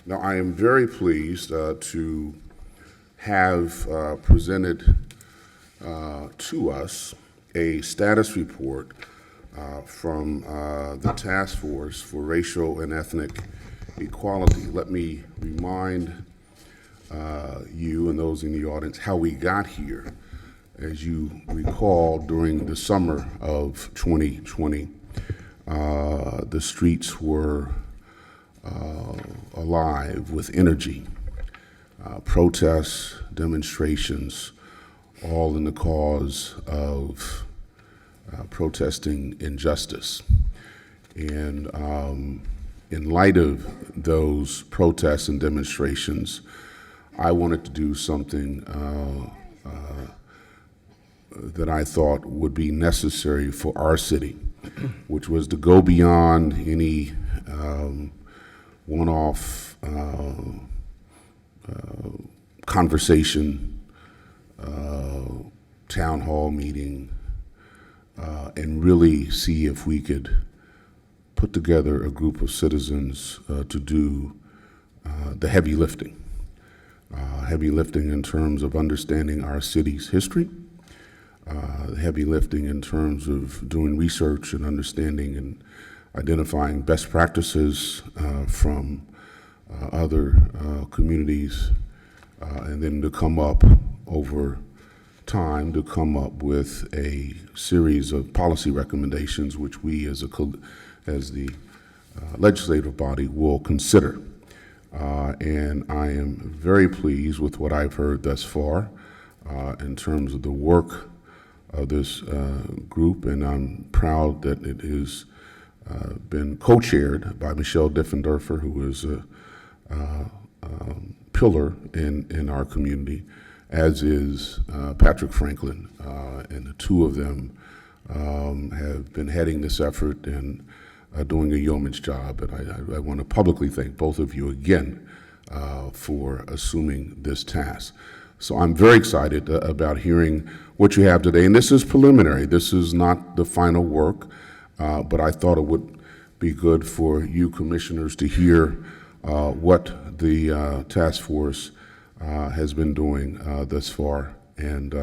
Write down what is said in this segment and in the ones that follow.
Now, I am very pleased to have presented to us a status report from the Task Force for Racial and Ethnic Equality. Let me remind you and those in the audience how we got here. As you recall, during the summer of 2020, the streets were alive with energy, protests, demonstrations, all in the cause of protesting injustice. And in light of those protests and demonstrations, I wanted to do something that I thought would be necessary for our city, which was to go beyond any one-off conversation, town hall meeting, and really see if we could put together a group of citizens to do the heavy lifting. Heavy lifting in terms of understanding our city's history, heavy lifting in terms of doing research and understanding and identifying best practices from other communities, and then to come up over time to come up with a series of policy recommendations which we as the legislative body will consider. And I am very pleased with what I've heard thus far in terms of the work of this group, and I'm proud that it has been co-chaired by Michelle Diffenderfer, who is a pillar in our community, as is Patrick Franklin, and the two of them have been heading this effort and doing a yeoman's job. And I want to publicly thank both of you again for assuming this task. So I'm very excited about hearing what you have today. And this is preliminary. This is not the final work, but I thought it would be good for you commissioners to hear what the task force has been doing thus far. And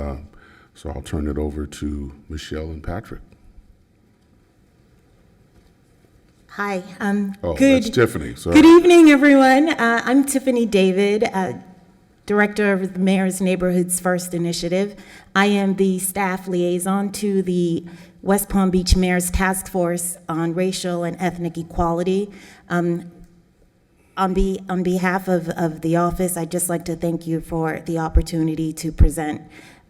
so I'll turn it over to Michelle and Patrick. Hi. That's Tiffany. Sorry. Good evening, everyone. I'm Tiffany David, Director of the Mayor's Neighborhoods First Initiative. I am the staff liaison to the West Palm Beach Mayor's Task Force on Racial and Ethnic Equality. On behalf of the office, I'd just like to thank you for the opportunity to present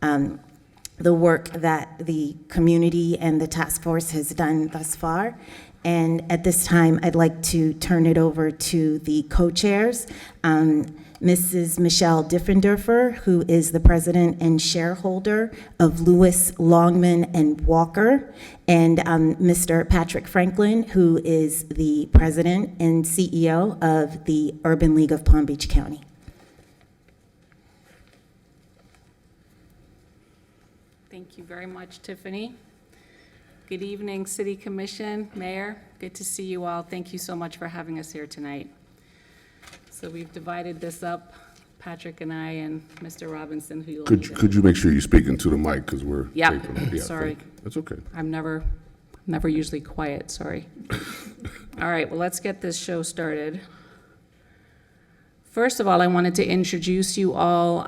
the work that the community and the task force has done thus far. And at this time, I'd like to turn it over to the co-chairs, Mrs. Michelle Diffenderfer, who is the president and shareholder of Lewis, Longman, and Walker, and Mr. Patrick Franklin, who is the president and CEO of the Urban League of Palm Beach County. Thank you very much, Tiffany. Good evening, City Commission, Mayor. Good to see you all. Thank you so much for having us here tonight. So we've divided this up, Patrick and I and Mr. Robinson, who you'll Could you make sure you speak into the mic, because we're sorry. That's okay. I'm never usually quiet, sorry. All right, well, let's get this show started. First of all, I wanted to introduce you all,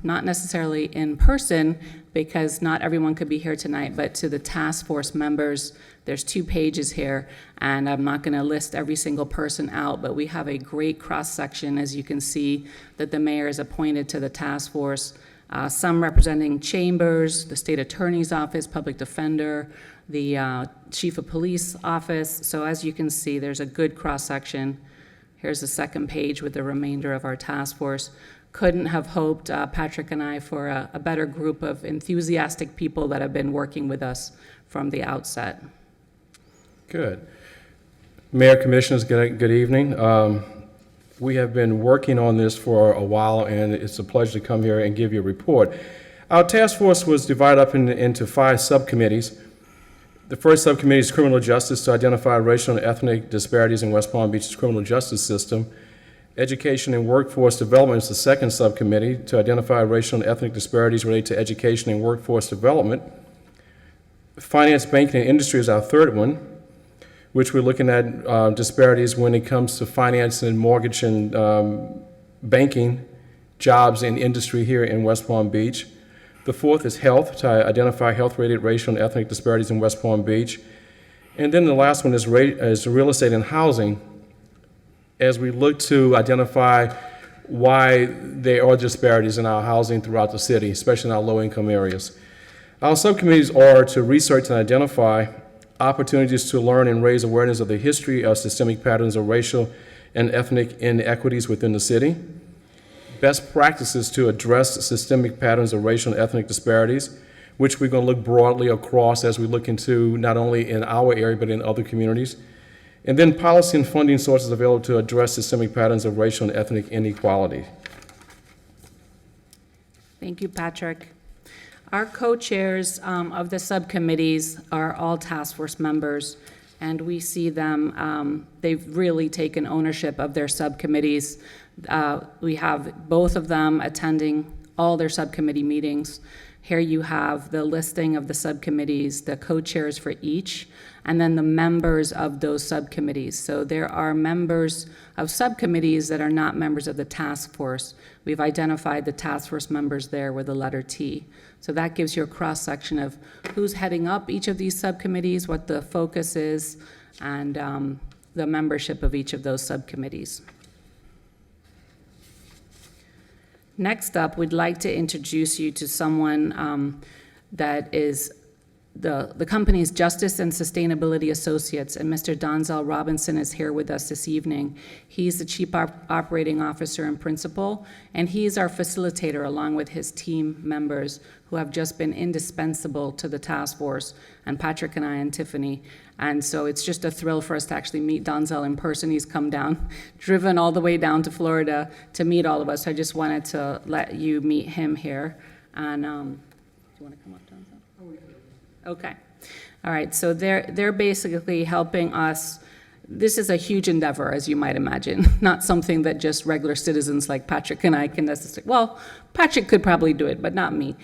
not necessarily in person, because not everyone could be here tonight, but to the task force members. There's 2 pages here, and I'm not gonna list every single person out, but we have a great cross-section, as you can see, that the mayor is appointed to the task force. Some representing chambers, the state attorney's office, public defender, the chief of police office. So as you can see, there's a good cross-section. Here's the second page with the remainder of our task force. Couldn't have hoped, Patrick and I, for a better group of enthusiastic people that have been working with us from the outset. Good. Mayor, Commissioners, good evening. We have been working on this for a while, and it's a pleasure to come here and give you a report. Our task force was divided up into 5 subcommittees. The first subcommittee is criminal justice, to identify racial and ethnic disparities in West Palm Beach's criminal justice system. Education and Workforce Development is the second subcommittee to identify racial and ethnic disparities related to education and workforce development. Finance, Banking, and Industry is our third one, which we're looking at disparities when it comes to finance and mortgage and banking, jobs and industry here in West Palm Beach. The fourth is Health, to identify health-related racial and ethnic disparities in West Palm Beach. And then the last one is Real Estate and Housing, as we look to identify why there are disparities in our housing throughout the city, especially in our low-income areas. Our subcommittees are to research and identify opportunities to learn and raise awareness of the history of systemic patterns of racial and ethnic inequities within the city, best practices to address systemic patterns of racial and ethnic disparities, which we're going to look broadly across as we look into not only in our area but in other communities, and then policy and funding sources available to address systemic patterns of racial and ethnic inequality. Thank you, Patrick. Our co-chairs of the subcommittees are all task force members, and we see them, they've really taken ownership of their subcommittees. We have both of them attending all their subcommittee meetings. Here you have the listing of the subcommittees, the co-chairs for each, and then the members of those subcommittees. So there are members of subcommittees that are not members of the task force. We've identified the task force members there with the letter T. So that gives you a cross-section of who's heading up each of these subcommittees, what the focus is, and the membership of each of those subcommittees. Next up, we'd like to introduce you to someone that is the company's Justice and Sustainability Associates, and Mr. Donzell Robinson is here with us this evening. He's the Chief Operating Officer and Principal, and he's our facilitator along with his team members who have just been indispensable to the task force, and Patrick and I and Tiffany. And so it's just a thrill for us to actually meet Donzell in person. He's come down, driven all the way down to Florida to meet all of us. I just wanted to let you meet him here. And do you want to come up, Donzell? Okay. All right. So they're basically helping us. This is a huge endeavor, as you might imagine, not something that just regular citizens like Patrick and I can necessarily, well, Patrick could probably do it, but not me.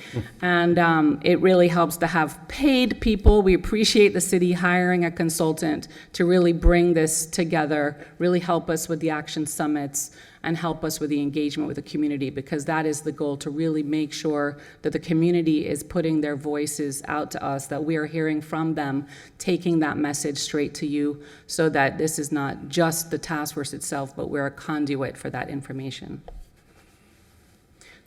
And it really helps to have paid people. We appreciate the city hiring a consultant to really bring this together, really help us with the action summits, and help us with the engagement with the community, because that is the goal, to really make sure that the community is putting their voices out to us, that we are hearing from them, taking that message straight to you, so that this is not just the task force itself, but we're a conduit for that information.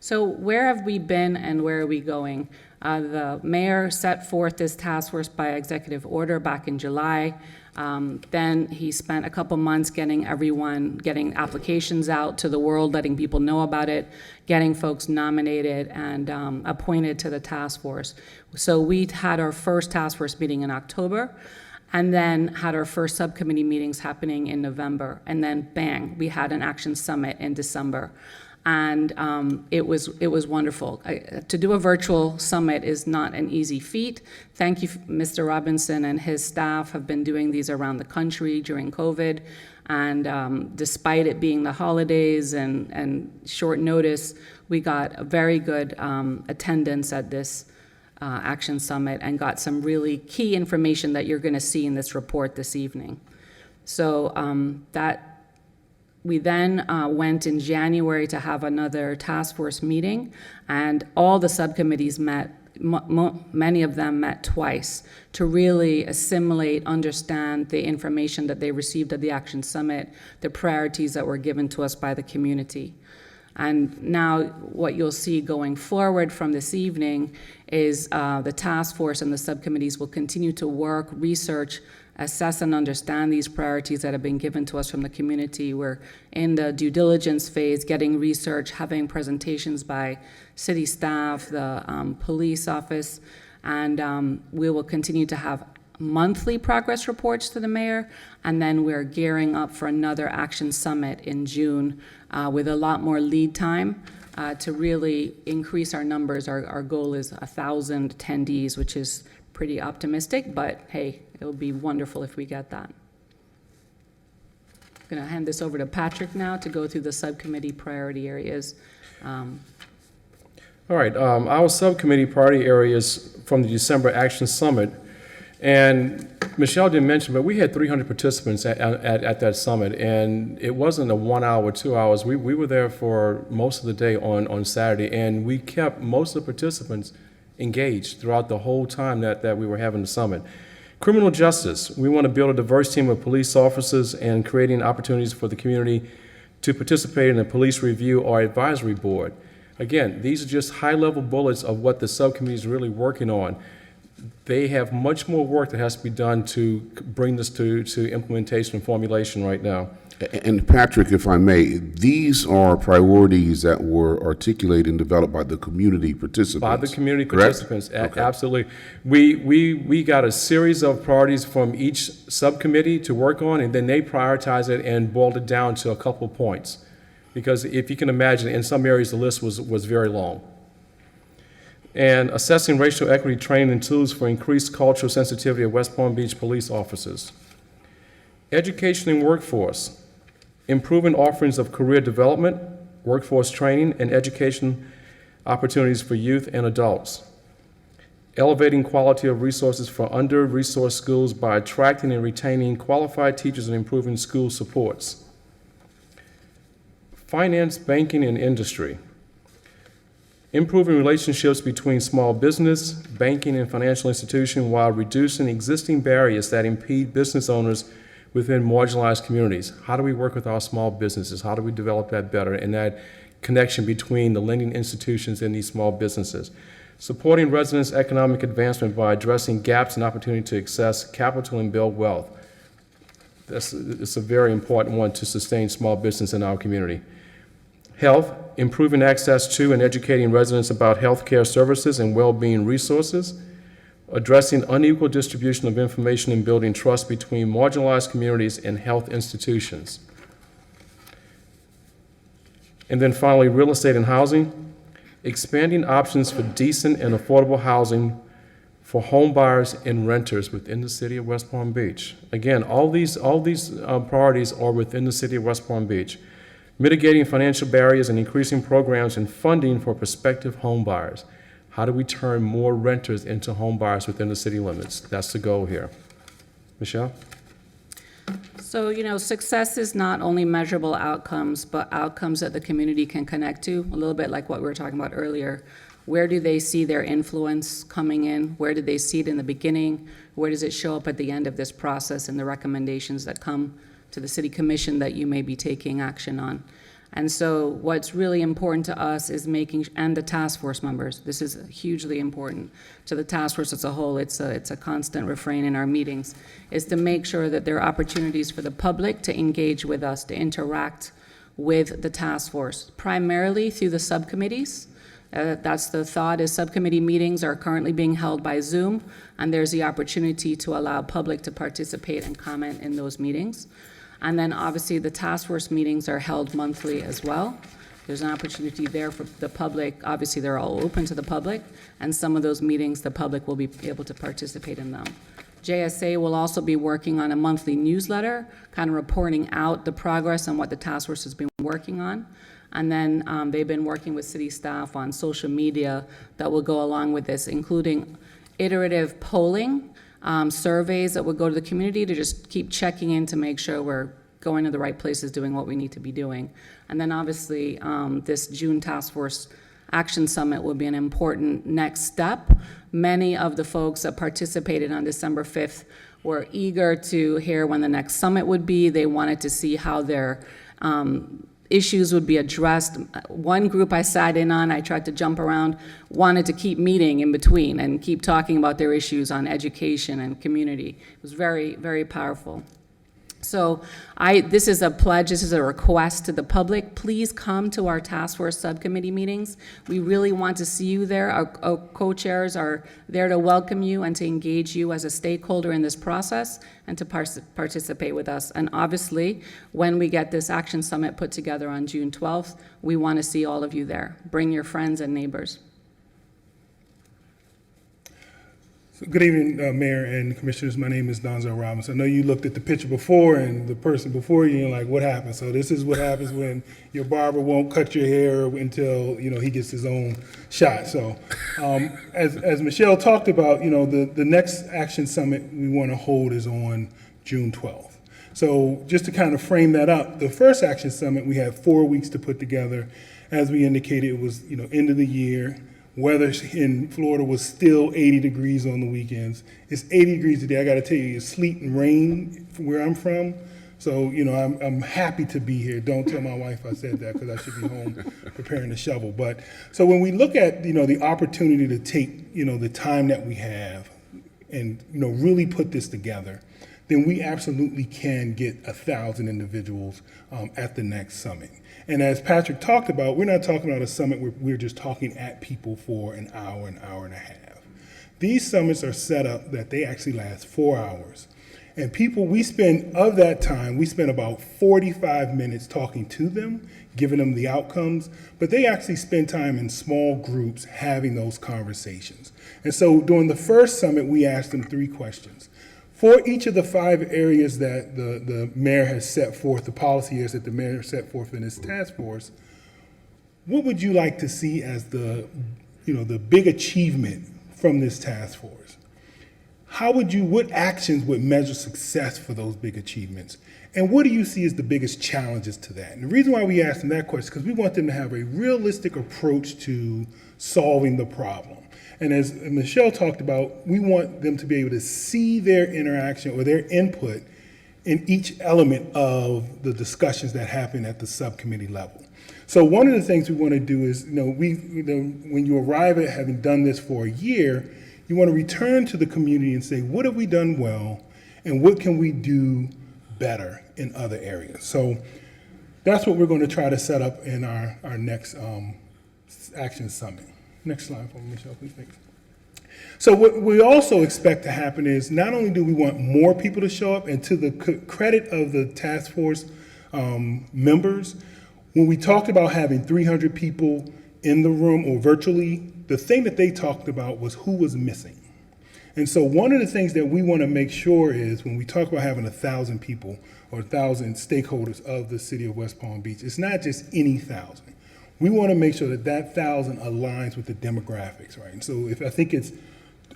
So where have we been and where are we going? The mayor set forth this task force by executive order back in July. Then he spent a couple months getting applications out to the world, letting people know about it, getting folks nominated and appointed to the task force. So we had our first task force meeting in October, and then had our first subcommittee meetings happening in November. And then bang, we had an action summit in December. And it was wonderful. To do a virtual summit is not an easy feat. Thank you, Mr. Robinson and his staff have been doing these around the country during COVID. And despite it being the holidays and short notice, we got a very good attendance at this Action Summit and got some really key information that you're going to see in this report this evening. So we then went in January to have another task force meeting, and all the subcommittees met, many of them met twice, to really assimilate, understand the information that they received at the Action Summit, the priorities that were given to us by the community. And now what you'll see going forward from this evening is the task force and the subcommittees will continue to work, research, assess and understand these priorities that have been given to us from the community. We're in the due diligence phase, getting research, having presentations by city staff, the police office, and we will continue to have monthly progress reports to the mayor, and then we're gearing up for another Action Summit in June with a lot more lead time to really increase our numbers. Our goal is 1,000 attendees, which is pretty optimistic, but hey, it will be wonderful if we get that. going to hand this over to Patrick now to go through the subcommittee priority areas. All right, our subcommittee priority areas from the December Action Summit, and Michelle didn't mention, but we had 300 participants at that summit, and it wasn't a 1 hour, 2 hours. We were there for most of the day on Saturday, and we kept most of the participants engaged throughout the whole time that we were having the summit. Criminal justice, we want to build a diverse team of police officers and creating opportunities for the community to participate in a police review or advisory board. Again, these are just high-level bullets of what the subcommittee is really working on. They have much more work that has to be done to bring this to implementation and formulation right now. And Patrick, if I may, these are priorities that were articulated and developed by the community participants. By the community correct? participants, Okay. absolutely. We got a series of priorities from each subcommittee to work on, and then they prioritized it and boiled it down to a couple of points. Because if you can imagine, in some areas the list was very long. And assessing racial equity training and tools for increased cultural sensitivity of West Palm Beach police officers. Education and workforce. Improving offerings of career development, workforce training, and education opportunities for youth and adults. Elevating quality of resources for under-resourced schools by attracting and retaining qualified teachers and improving school supports. Finance, banking, and industry. Improving relationships between small business, banking, and financial institutions while reducing existing barriers that impede business owners within marginalized communities. How do we work with our small businesses? How do we develop that better and that connection between the lending institutions and these small businesses? Supporting residents' economic advancement by addressing gaps and opportunity to access capital and build wealth. It's a very important one to sustain small business in our community. Health, improving access to and educating residents about health care services and well-being resources. Addressing unequal distribution of information and building trust between marginalized communities and health institutions. And then finally, real estate and housing. Expanding options for decent and affordable housing for home buyers and renters within the city of West Palm Beach. Again, all these priorities are within the city of West Palm Beach. Mitigating financial barriers and increasing programs and funding for prospective home buyers. How do we turn more renters into home buyers within the city limits? That's the goal here. Michelle? So, success is not only measurable outcomes, but outcomes that the community can connect to, a little bit like what we were talking about earlier. Where do they see their influence coming in? Where did they see it in the beginning? Where does it show up at the end of this process and the recommendations that come to the City Commission that you may be taking action on? And so what's really important to us is and the task force members, this is hugely important to the task force as a whole, it's a constant refrain in our meetings, is to make sure that there are opportunities for the public to engage with us, to interact with the task force, primarily through the subcommittees. That's the thought, is subcommittee meetings are currently being held by Zoom, and there's the opportunity to allow public to participate and comment in those meetings. And then obviously the task force meetings are held monthly as well. There's an opportunity there for the public. Obviously they're all open to the public, and some of those meetings the public will be able to participate in them. JSA will also be working on a monthly newsletter, kind of reporting out the progress on what the task force has been working on. And then they've been working with city staff on social media that will go along with this, including iterative polling, surveys that would go to the community to just keep checking in to make sure we're going to the right places, doing what we need to be doing. And then obviously this June Task Force Action Summit will be an important next step. Many of the folks that participated on December 5th were eager to hear when the next summit would be. They wanted to see how their issues would be addressed. One group I sat in on, I tried to jump around, wanted to keep meeting in between and keep talking about their issues on education and community. It was very, very powerful. So this is a pledge, this is a request to the public. Please come to our task force subcommittee meetings. We really want to see you there. Our co-chairs are there to welcome you and to engage you as a stakeholder in this process and to participate with us. And obviously, when we get this action summit put together on June 12th, we want to see all of you there. Bring your friends and neighbors. So good evening, Mayor and Commissioners. My name is Donzell Robinson. I know you looked at the picture before and the person before you and like, what happened? So this is what happens when your barber won't cut your hair until, he gets his own shot. So as Michelle talked about, the next Action Summit we want to hold is on June 12th. So just to kind of frame that up, the first Action Summit, we had 4 weeks to put together. As we indicated, it was, end of the year. Weather in Florida was still 80 degrees on the weekends. It's 80 degrees today. I got to tell you, it's sleet and rain where I'm from. So, I'm happy to be here. Don't tell my wife I said that because I should be home preparing to shovel. But so when we look at, the opportunity to take, the time that we have and, really put this together, then we absolutely can get 1,000 individuals at the next summit. And as Patrick talked about, we're not talking about a summit where we're just talking at people for an hour and a half. These summits are set up that they actually last 4 hours. And people, we spend about 45 minutes talking to them, giving them the outcomes, but they actually spend time in small groups having those conversations. And so during the first summit, we asked them 3 questions. For each of the 5 areas that the mayor has set forth, the policy areas that the mayor has set forth in his task force, what would you like to see as the big achievement from this task force? What actions would measure success for those big achievements? And what do you see as the biggest challenges to that? And the reason why we asked them that question is because we want them to have a realistic approach to solving the problem. And as Michelle talked about, we want them to be able to see their interaction or their input in each element of the discussions that happen at the subcommittee level. So one of the things we want to do is, when you arrive at having done this for a year, you want to return to the community and say, what have we done well and what can we do better in other areas? So that's what we're going to try to set up in our next Action Summit. Next slide for me, Michelle, please. Thanks. So what we also expect to happen is not only do we want more people to show up, and to the credit of the task force members, when we talked about having 300 people in the room or virtually, the thing that they talked about was who was missing. And so one of the things that we want to make sure is when we talk about having 1,000 people or 1,000 stakeholders of the city of West Palm Beach, it's not just any 1,000. We want to make sure that 1,000 aligns with the demographics, right? And so I think it's,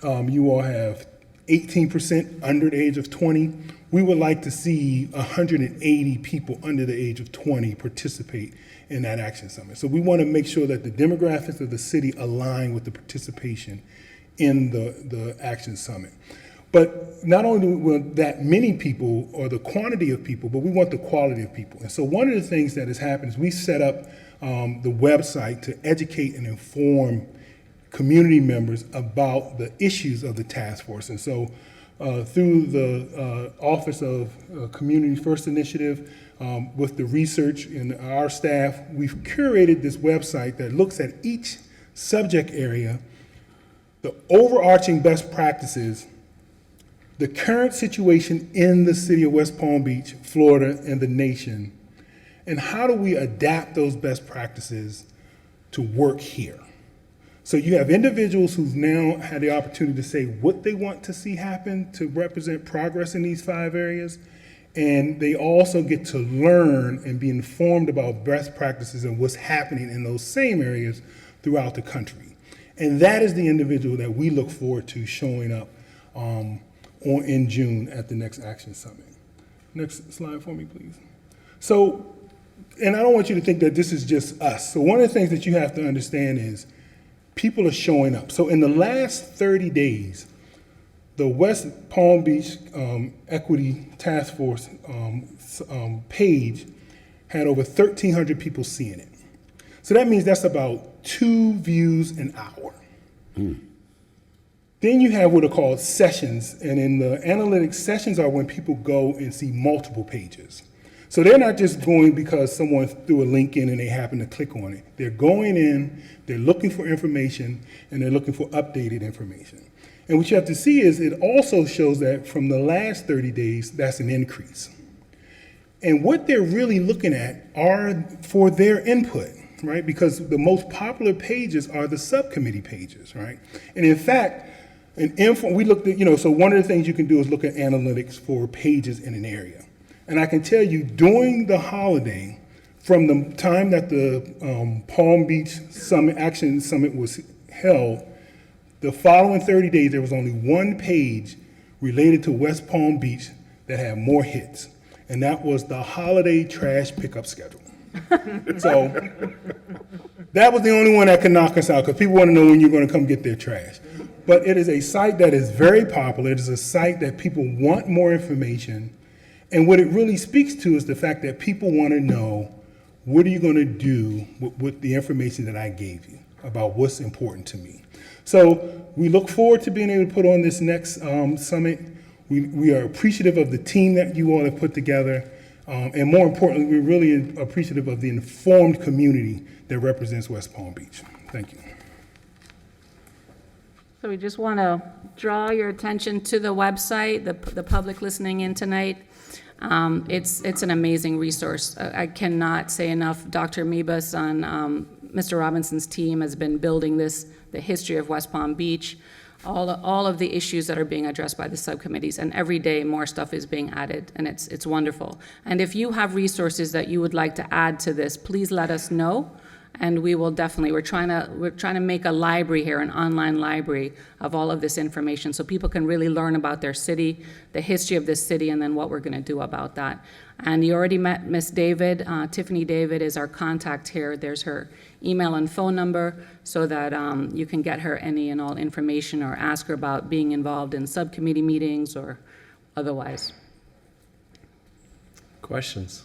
you all have 18% under the age of 20. We would like to see 180 people under the age of 20 participate in that Action Summit. So we want to make sure that the demographics of the city align with the participation in the Action Summit. But not only do we want that many people or the quantity of people, but we want the quality of people. And so one of the things that has happened is we set up the website to educate and inform community members about the issues of the task force. And so through the Office of Community First Initiative, with the research and our staff, we've curated this website that looks at each subject area, the overarching best practices, the current situation in the city of West Palm Beach, Florida, and the nation, and how do we adapt those best practices to work here? So you have individuals who've now had the opportunity to say what they want to see happen to represent progress in these 5 areas, and they also get to learn and be informed about best practices and what's happening in those same areas throughout the country. And that is the individual that we look forward to showing up in June at the next Action Summit. Next slide for me, please. So, and I don't want you to think that this is just us. So one of the things that you have to understand is people are showing up. So in the last 30 days, the West Palm Beach Equity Task Force page had over 1,300 people seeing it. So that means that's about 2 views an hour. Then you have what are called sessions, and in the analytics, sessions are when people go and see multiple pages. So they're not just going because someone threw a link in and they happen to click on it. They're going in, they're looking for information, and they're looking for updated information. And what you have to see is it also shows that from the last 30 days, that's an increase. And what they're really looking at are for their input, right? Because the most popular pages are the subcommittee pages, right? And in fact, We looked at, so one of the things you can do is look at analytics for pages in an area. And I can tell you, during the holiday, from the time that the Palm Beach Action Summit was held, the following 30 days, there was only one page related to West Palm Beach that had more hits, and that was the holiday trash pickup schedule. So that was the only one that could knock us out, because people want to know when you're going to come get their trash. But it is a site that is very popular. It is a site that people want more information. And what it really speaks to is the fact that people want to know, what are you going to do with the information that I gave you about what's important to me? So we look forward to being able to put on this next summit. We are appreciative of the team that you all have put together. And more importantly, we're really appreciative of the informed community that represents West Palm Beach. Thank you. So we just want to draw your attention to the website, the public listening in tonight. It's an amazing resource. I cannot say enough. Dr. Mebus on Mr. Robinson's team has been building the history of West Palm Beach, all of the issues that are being addressed by the subcommittees, and every day more stuff is being added, and it's wonderful. And if you have resources that you would like to add to this, please let us know. And we will definitely, we're trying to make a library here, an online library of all of this information, so people can really learn about their city, the history of this city, and then what we're going to do about that. And you already met Miss David. Tiffany David is our contact here. There's her email and phone number, so that you can get her any and all information or ask her about being involved in subcommittee meetings or otherwise. Questions?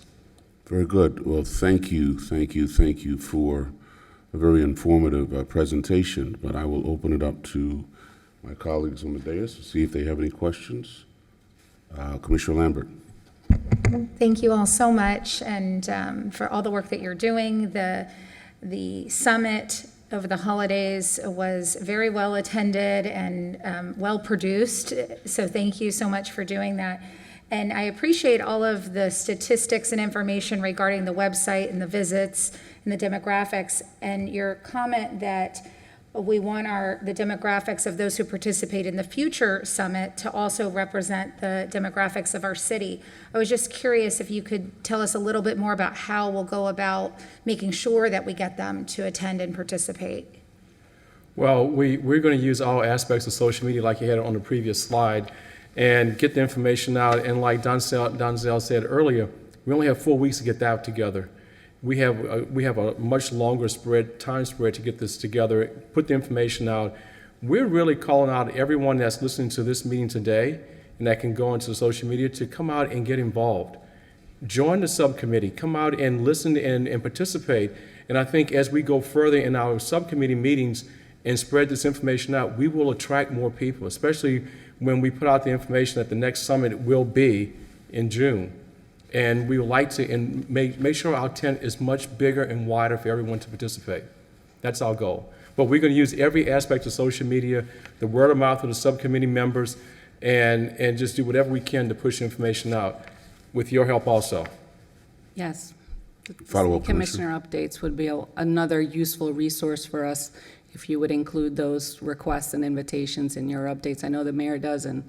Very good. Well, thank you for a very informative presentation, but I will open it up to my colleagues on the dais to see if they have any questions. Commissioner Lambert. Thank you all so much, and for all the work that you're doing. The summit over the holidays was very well attended and well produced, so thank you so much for doing that. And I appreciate all of the statistics and information regarding the website and the visits and the demographics, and your comment that we want the demographics of those who participate in the future summit to also represent the demographics of our city. I was just curious if you could tell us a little bit more about how we'll go about making sure that we get them to attend and participate. Well, we're going to use all aspects of social media like you had on the previous slide and get the information out. And like Donzell said earlier, we only have 4 weeks to get that together. We have a much longer time spread to get this together, put the information out. We're really calling out everyone that's listening to this meeting today and that can go into the social media to come out and get involved. Join the subcommittee, come out and listen and participate. And I think as we go further in our subcommittee meetings and spread this information out, we will attract more people, especially when we put out the information that the next summit will be in June. And we would like to make sure our tent is much bigger and wider for everyone to participate. That's our goal. But we're going to use every aspect of social media, the word of mouth of the subcommittee members, and just do whatever we can to push information out, with your help also. Yes. Follow-up, Commissioner updates would be another useful resource for us, if you would include those requests and invitations in your updates. I know the mayor does, and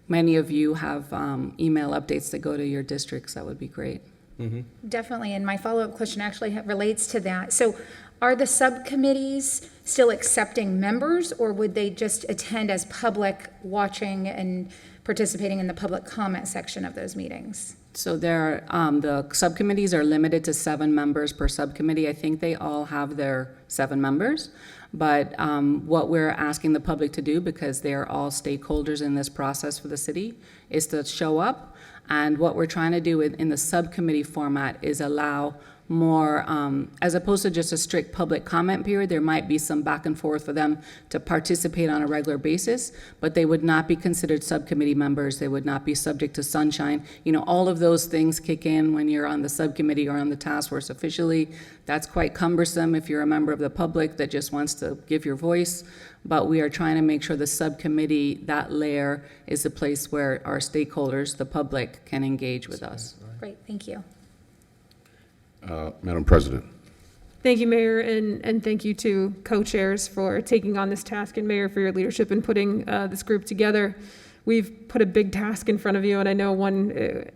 many of you have email updates that go to your districts. That would be great. Mm-hmm. Definitely, and my follow-up question actually relates to that. So are the subcommittees still accepting members, or would they just attend as public, watching and participating in the public comment section of those meetings? So the subcommittees are limited to 7 members per subcommittee. I think they all have their 7 members. But what we're asking the public to do, because they are all stakeholders in this process for the city, is to show up. And what we're trying to do in the subcommittee format is allow more, as opposed to just a strict public comment period, there might be some back and forth for them to participate on a regular basis, but they would not be considered subcommittee members. They would not be subject to sunshine. You know, all of those things kick in when you're on the subcommittee or on the task force officially. That's quite cumbersome if you're a member of the public that just wants to give your voice. But we are trying to make sure the subcommittee, that layer, is the place where our stakeholders, the public, can engage with us. Great, thank you. Madam President. Thank you, Mayor, and thank you to co-chairs for taking on this task, and Mayor for your leadership in putting this group together. We've put a big task in front of you, and I know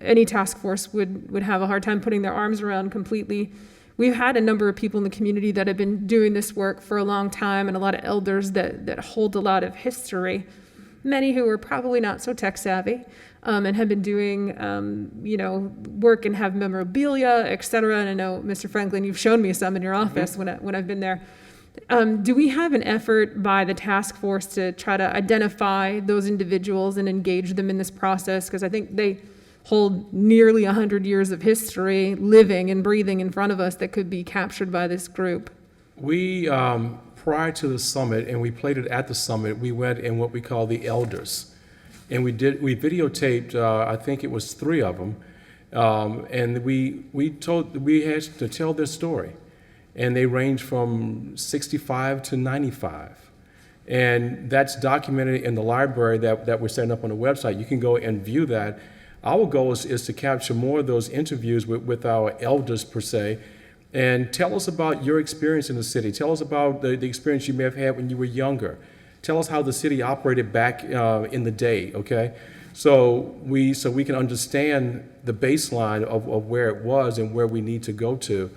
any task force would have a hard time putting their arms around completely. We've had a number of people in the community that have been doing this work for a long time, and a lot of elders that hold a lot of history, many who are probably not so tech savvy, and have been doing, work and have memorabilia, et cetera. And I know, Mr. Franklin, you've shown me some in your office when I've been there. Do we have an effort by the task force to try to identify those individuals and engage them in this process? Because I think they hold nearly 100 years of history living and breathing in front of us that could be captured by this group. We, prior to the summit, and we played it at the summit, we went in what we call the elders. And we videotaped, I think it was 3 of them, and we had to tell their story. And they range from 65 to 95. And that's documented in the library that we're setting up on the website. You can go and view that. Our goal is to capture more of those interviews with our elders, per se, and tell us about your experience in the city. Tell us about the experience you may have had when you were younger. Tell us how the city operated back in the day, okay? So we can understand the baseline of where it was and where we need to go to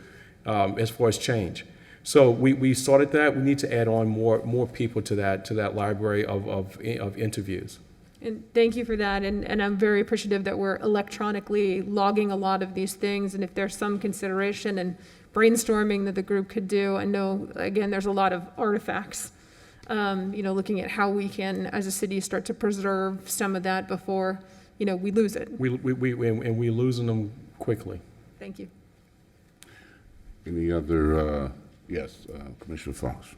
as far as change. So we started that. We need to add on more people to that library of interviews. And thank you for that, and I'm very appreciative that we're electronically logging a lot of these things, and if there's some consideration and brainstorming that the group could do, I know, again, there's a lot of artifacts, looking at how we can, as a city, start to preserve some of that before, we lose it. We're losing them quickly. Thank you. Any other, yes, Commissioner Fox.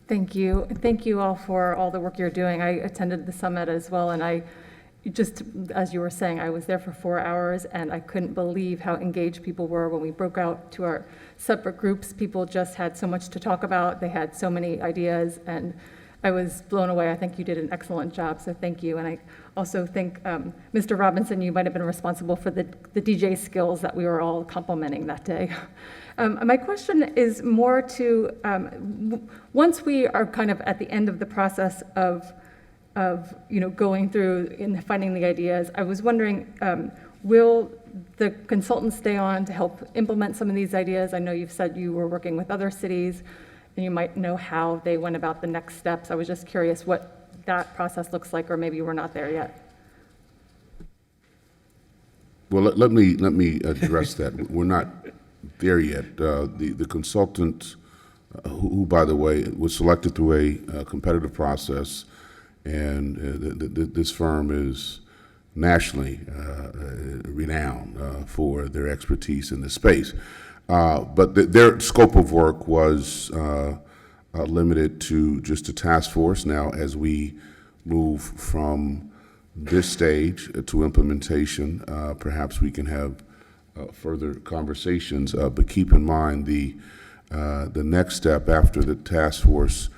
Thank you. Thank you all for all the work you're doing. I attended the summit as well, and I just, as you were saying, I was there for 4 hours, and I couldn't believe how engaged people were when we broke out to our separate groups. People just had so much to talk about. They had so many ideas, and I was blown away. I think you did an excellent job, so thank you. And I also think, Mr. Robinson, you might have been responsible for the DJ skills that we were all complimenting that day. My question is more to, once we are kind of at the end of the process of going through and finding the ideas, I was wondering, will the consultants stay on to help implement some of these ideas? I know you've said you were working with other cities, and you might know how they went about the next steps. I was just curious what that process looks like, or maybe we're not there yet. Well, let me address that. We're not there yet. The consultant, who, by the way, was selected through a competitive process, and this firm is nationally renowned for their expertise in this space. But their scope of work was limited to just a task force. Now, as we move from this stage to implementation, perhaps we can have further conversations. But keep in mind the next step after the task force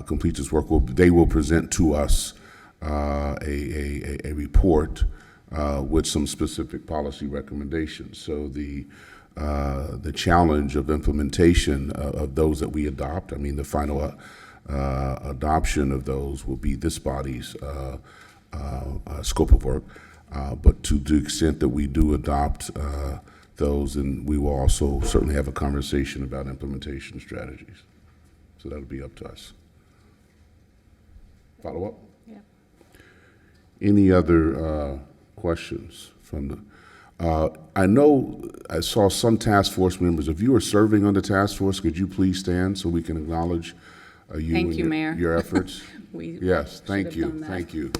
completes its work, they will present to us a report with some specific policy recommendations. So the challenge of implementation of those that we adopt, I mean, the final adoption of those will be this body's scope of work. But to the extent that we do adopt those, and we will also certainly have a conversation about implementation strategies. So that'll be up to us. Follow up? Yeah. Any other questions from the? I know I saw some task force members. If you are serving on the task force, could you please stand so we can acknowledge you Thank and you, Mayor. your efforts? We Yes, should thank have you, done that. thank you.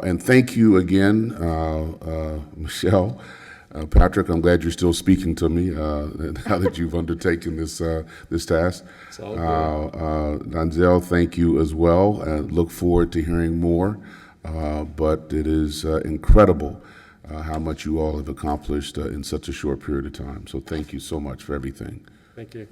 And thank you again, Michelle. Patrick, I'm glad you're still speaking to me now that you've undertaken this task. It's all good. Donzell, thank you as well. Look forward to hearing more. But it is incredible how much you all have accomplished in such a short period of time. So thank you so much for everything. Thank you.